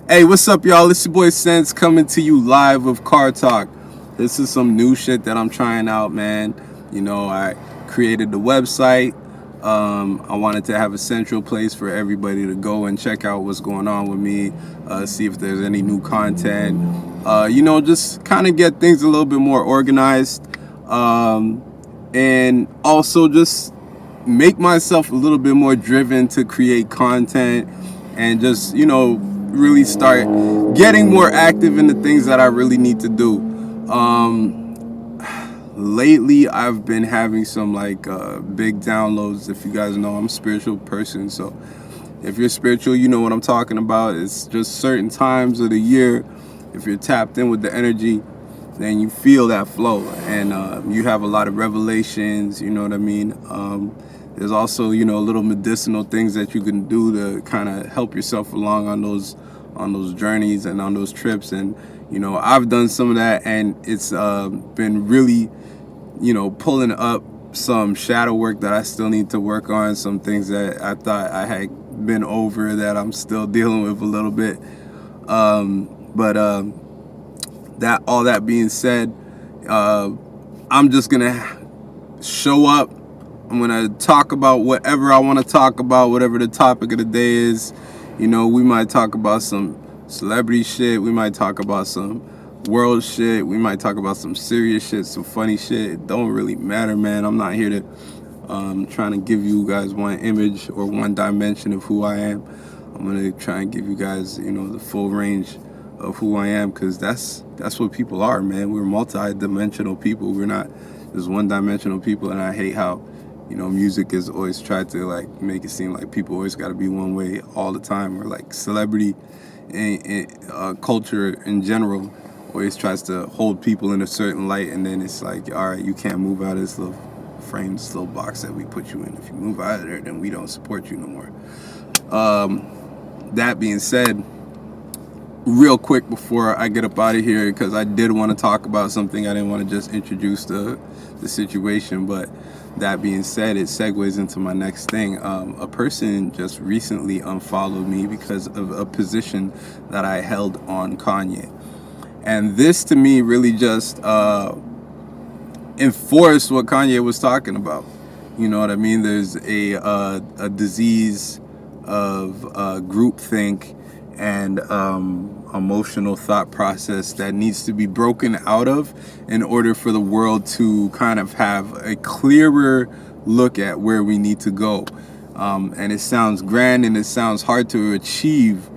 Hey, what's up, y'all? It's your boy Sense coming to you live with Car Talk. This is some new shit that I'm trying out, man. I created the website. I wanted to have a central place for everybody to go and check out what's going on with me, see if there's any new content. Just kind of get things a little bit more organized, and also just make myself a little bit more driven to create content and just really start getting more active in the things that I really need to do. Lately I've been having some big downloads. If you guys know, I'm a spiritual person, so if you're spiritual, you know what I'm talking about. It's just certain times of the year, if you're tapped in with the energy, then you feel that flow, and you have a lot of revelations. You know what I mean? There's also little medicinal things that you can do to kind of help yourself along on those journeys and on those trips. And I've done some of that, and it's been really pulling up some shadow work that I still need to work on, some things that I thought I had been over that I'm still dealing with a little bit. But that all that being said, I'm just gonna show up. I'm gonna talk about whatever I want to talk about, whatever the topic of the day is. We might talk about some celebrity shit, we might talk about some world shit, we might talk about some serious shit, some funny shit. It don't really matter, man. I'm not here to trying to give you guys one image or one dimension of who I am. I'm gonna try and give you guys the full range of who I am, because that's what people are, man. We're multi-dimensional people. We're not just one-dimensional people. And I hate how music is always tried to make it seem like people always got to be one way all the time, or like celebrity and culture in general always tries to hold people in a certain light, and then it's like, all right, you can't move out of this little frame, this little box that we put you in. If you move out of there, then we don't support you no more. That being said, real quick before I get up out of here, because I did want to talk about something. I didn't want to just introduce the situation, but that being said, it segues into my next thing. A person just recently unfollowed me because of a position that I held on Kanye. And this to me really just enforced what Kanye was talking about. You know what I mean? There's a disease of groupthink and emotional thought process that needs to be broken out of in order for the world to kind of have a clearer look at where we need to go. And it sounds grand and it sounds hard to achieve,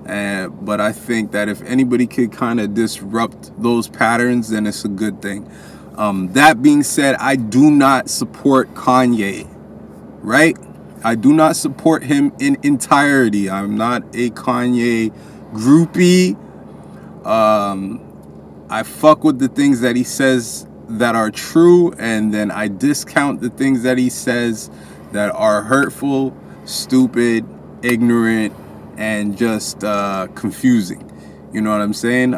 but I think that if anybody could kind of disrupt those patterns, then it's a good thing. That being said, I do not support Kanye, right? I do not support him in entirety. I'm not a Kanye groupie. I fuck with the things that he says that are true, and then I discount the things that he says that are hurtful, stupid, ignorant, and just confusing. You know what I'm saying?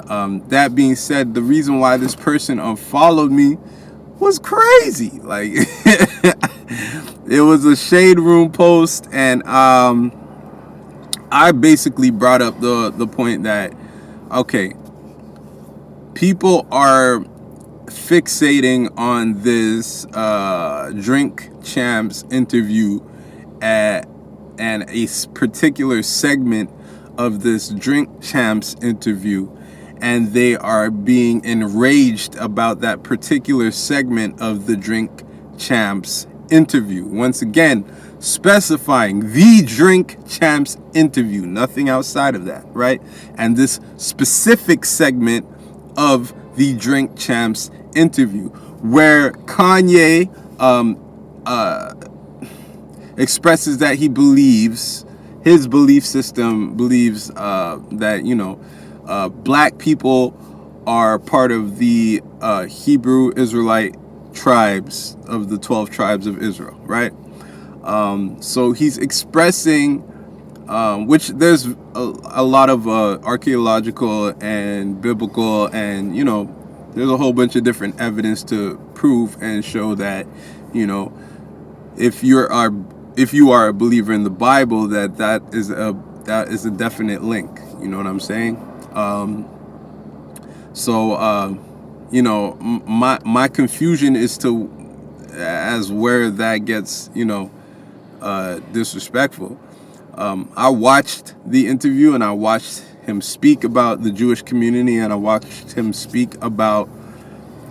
That being said, the reason why this person unfollowed me was crazy. Like, it was a shade room post, and I basically brought up the point that, okay, people are fixating on this Drink Champs interview and a particular segment of this Drink Champs interview, and they are being enraged about that particular segment of the Drink Champs interview. Once again, specifying the Drink Champs interview, nothing outside of that, right? And this specific segment of the Drink Champs interview, where Kanye expresses that he believes, his belief system believes that black people are part of the Hebrew Israelite tribes of the 12 tribes of Israel, right? So he's expressing, which there's a lot of archaeological and biblical and, there's a whole bunch of different evidence to prove and show that, if you are a believer in the Bible, that is that is a definite link. You know what I'm saying? So you know, my confusion is to as where that gets, you know, disrespectful. I watched the interview and I watched him speak about the Jewish community, and I watched him speak about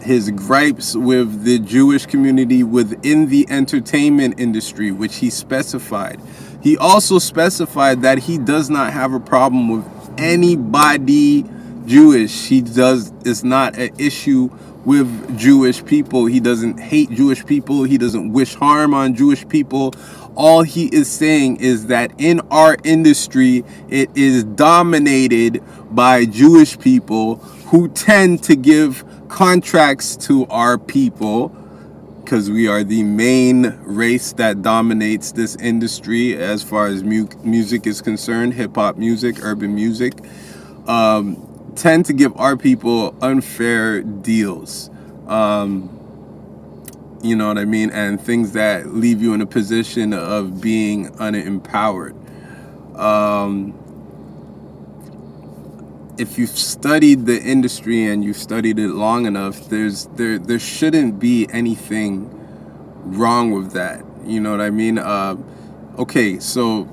his gripes with the Jewish community within the entertainment industry, which he specified. He also specified that he does not have a problem with anybody Jewish. It's not an issue with Jewish people. He doesn't hate Jewish people. He doesn't wish harm on Jewish people. All he is saying is that in our industry, it is dominated by Jewish people who tend to give contracts to our people, because we are the main race that dominates this industry as far as music is concerned. Hip-hop music, urban music, tend to give our people unfair deals. You know what I mean? And things that leave you in a position of being unempowered. If you've studied the industry and you've studied it long enough, there shouldn't be anything wrong with that. You know what I mean? Okay, so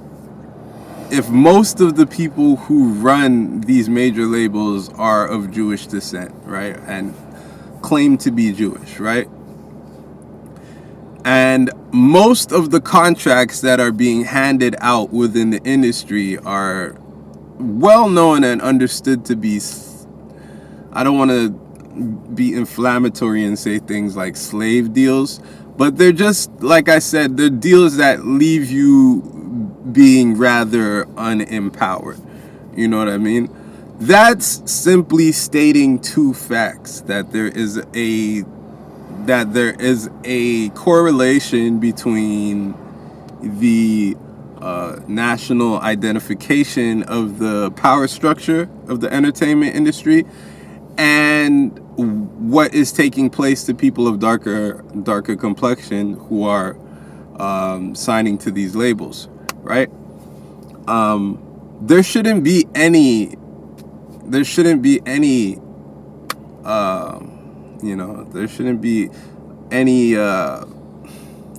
if most of the people who run these major labels are of Jewish descent, right, and claim to be Jewish, right? And most of the contracts that are being handed out within the industry are well known and understood to be, I don't want to be inflammatory and say things like slave deals, but they're just, like I said, they're deals that leave you being rather unempowered. You know what I mean? That's simply stating two facts: that there is a correlation between the national identification of the power structure of the entertainment industry and what is taking place to people of darker complexion who are signing to these labels, right? There shouldn't be any there shouldn't be any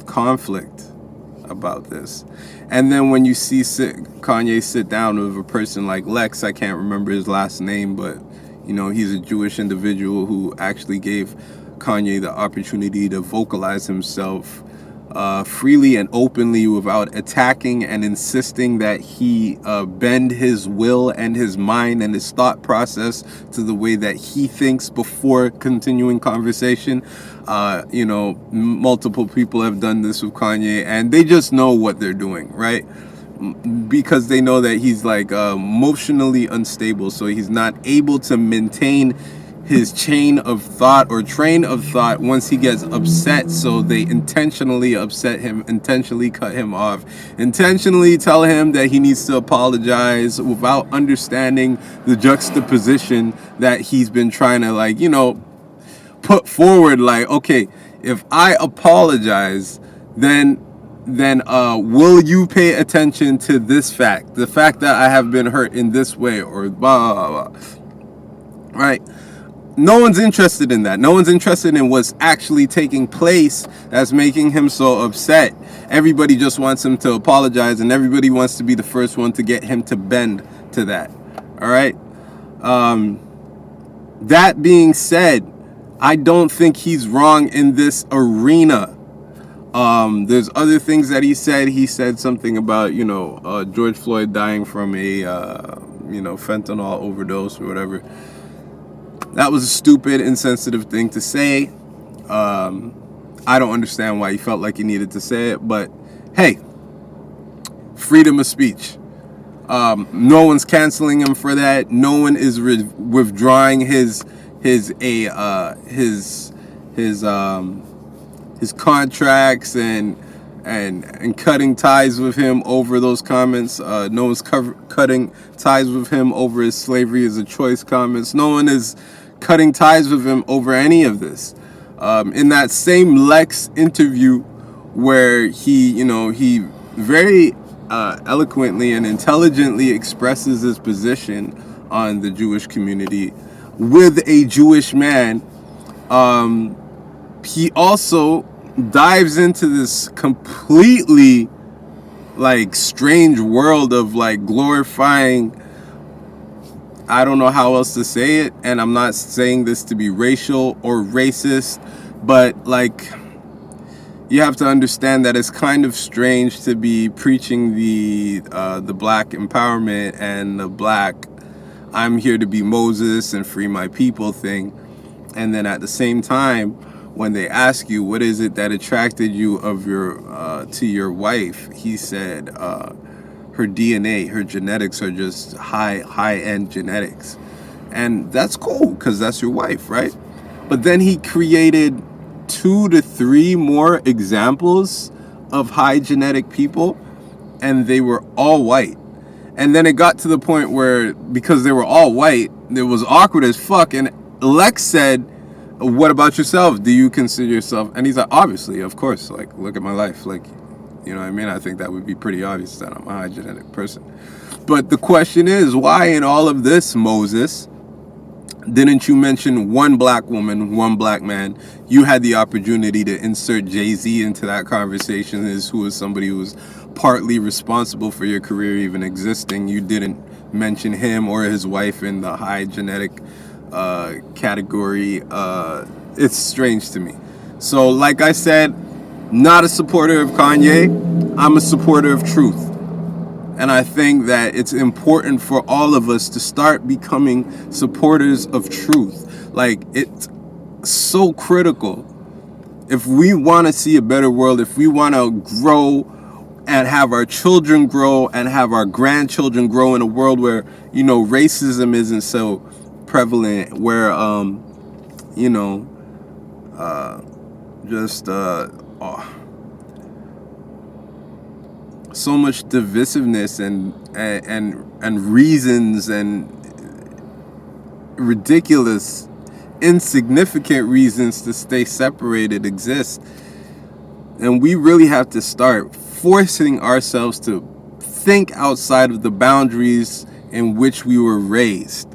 conflict about this. And then when you see Kanye sit down with a person like Lex, I can't remember his last name, but you know, he's a Jewish individual who actually gave Kanye the opportunity to vocalize himself freely and openly without attacking and insisting that he bend his will and his mind and his thought process to the way that he thinks before continuing conversation. You know, multiple people have done this with Kanye, and they just know what they're doing, right? Because they know that he's like emotionally unstable, so he's not able to maintain his chain of thought or train of thought once he gets upset. So they intentionally upset him, intentionally cut him off, intentionally tell him that he needs to apologize without understanding the juxtaposition that he's been trying to, like, you know, put forward. Like, okay, if I apologize, then will you pay attention to this fact, the fact that I have been hurt in this way, or blah, blah, blah. Right? No one's interested in that. No one's interested in what's actually taking place that's making him so upset. Everybody just wants him to apologize, and everybody wants to be the first one to get him to bend to that. All right? That being said, I don't think he's wrong in this arena. There's other things that he said. He said something about, you know, George Floyd dying from a, fentanyl overdose or whatever. That was a stupid, insensitive thing to say. I don't understand why he felt like he needed to say it, but hey, freedom of speech. No one's canceling him for that. No one is withdrawing his contracts and cutting ties with him over those comments. No one's cutting ties with him over his slavery is a choice comments. No one is cutting ties with him over any of this. In that same Lex interview where he very eloquently and intelligently expresses his position on the Jewish community with a Jewish man, he also dives into this completely like strange world of like glorifying, I don't know how else to say it, and I'm not saying this to be racial or racist, but like, you have to understand that it's kind of strange to be preaching the black empowerment and the black I'm here to be Moses and free my people thing, and then at the same time, when they ask you what is it that attracted you of your to your wife, he said her DNA, her genetics are just high end genetics, and that's cool because that's your wife, right? But then he created 2 to 3 more examples of high genetic people, and they were all white. And then it got to the point where, because they were all white, it was awkward as fuck. And Lex said, what about yourself? Do you consider yourself? And he's like, obviously, of course. Like, look at my life. Like, you know what I mean? I think that would be pretty obvious that I'm a high genetic person. But the question is, why in all of this, Moses, didn't you mention one black woman, one black man? You had the opportunity to insert Jay-Z into that conversation, who was somebody who was partly responsible for your career even existing. You didn't mention him or his wife in the high genetic category. It's strange to me. So like I said, not a supporter of Kanye. I'm a supporter of truth. And I think that it's important for all of us to start becoming supporters of truth. Like, it's so critical. If we want to see a better world, if we want to grow and have our children grow and have our grandchildren grow in a world where, you know, racism isn't so prevalent, where, you know, so much divisiveness and reasons and ridiculous, insignificant reasons to stay separated exist. And we really have to start forcing ourselves to think outside of the boundaries in which we were raised.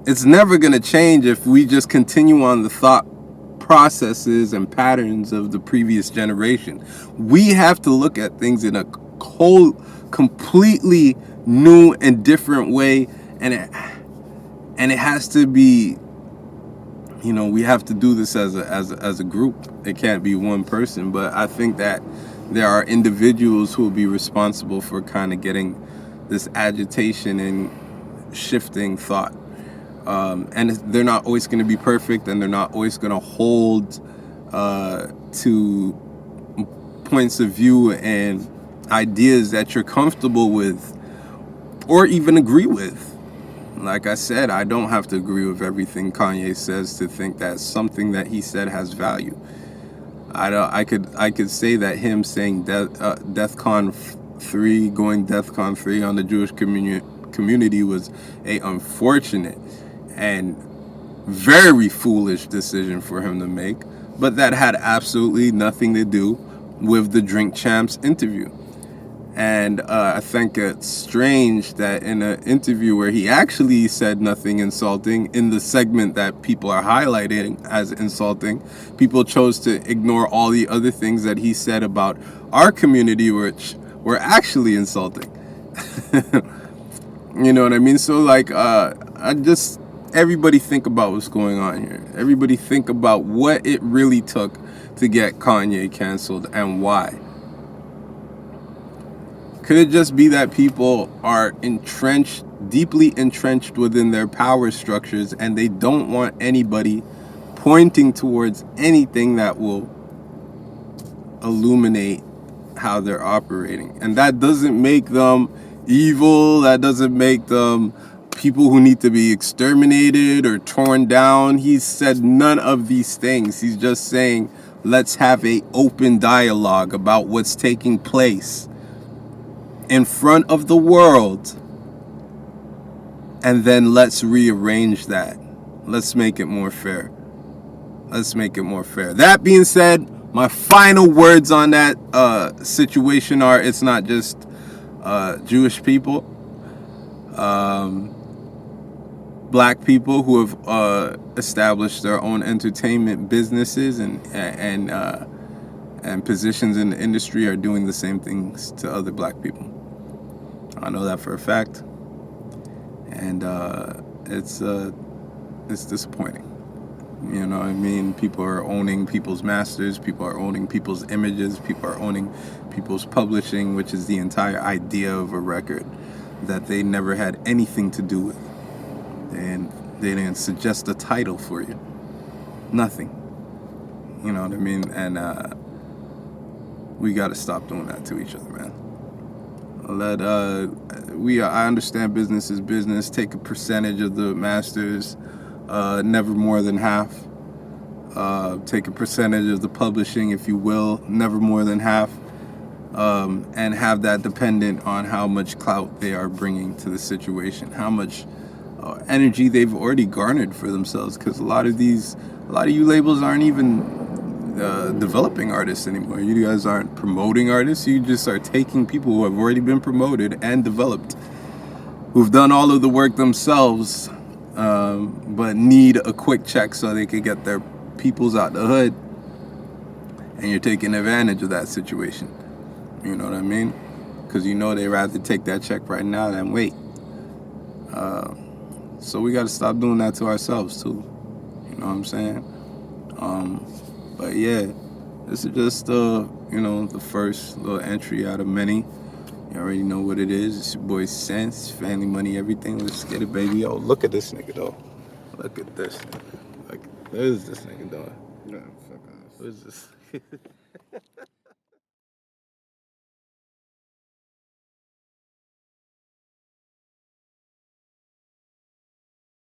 It's never going to change if we just continue on the thought processes and patterns of the previous generation. We have to look at things in a whole, completely new and different way, and it has to be, you know, we have to do this as a group. It can't be one person. But I think that there are individuals who will be responsible for kind of getting this agitation and shifting thought. And they're not always going to be perfect, and they're not always going to hold to points of view and ideas that you're comfortable with or even agree with. Like I said, I don't have to agree with everything Kanye says to think that something that he said has value. I could say that him saying DEFCON 3, going DEFCON 3 on the Jewish community was a unfortunate and very foolish decision for him to make, but that had absolutely nothing to do with the Drink Champs interview. And I think it's strange that in an interview where he actually said nothing insulting, in the segment that people are highlighting as insulting, people chose to ignore all the other things that he said about our community, which were actually insulting. You know what I mean? So like, everybody think about what's going on here. Everybody think about what it really took to get Kanye canceled and why. Could it just be that people are deeply entrenched within their power structures, and they don't want anybody pointing towards anything that will illuminate how they're operating? And that doesn't make them evil. That doesn't make them people who need to be exterminated or torn down. He said none of these things. He's just saying, let's have an open dialogue about what's taking place in front of the world, and then let's rearrange that. Let's make it more fair. Let's make it more fair. That being said, My final words on that situation are: it's not just Jewish people, black people who have established their own entertainment businesses and positions in the industry are doing the same things to other black people. I know that for a fact, and it's disappointing. You know what I mean? People are owning people's masters, people are owning people's images, people are owning people's publishing, which is the entire idea of a record that they never had anything to do with. And they didn't suggest a title for you. Nothing. You know what I mean? And we got to stop doing that to each other, man. I understand business is business. Take a percentage of the masters, never more than half. Take a percentage of the publishing, if you will, never more than half. And have that dependent on how much clout they are bringing to the situation, how much energy they've already garnered for themselves. Because a lot of you labels aren't even developing artists anymore. You guys aren't promoting artists. You just are taking people who have already been promoted and developed, who've done all of the work themselves, but need a quick check so they can get their peoples out the hood. And you're taking advantage of that situation. You know what I mean? Because you know they'd rather take that check right now than wait. So we got to stop doing that to ourselves too. You know what I'm saying? But yeah, this is just the first little entry out of many. You already know what it is. It's your boy Sense, Family Money, everything. Let's get it, baby. Yo, look at this nigga though. Look at this nigga. Like, what is this nigga doing? Yeah, fuck ass. What is this?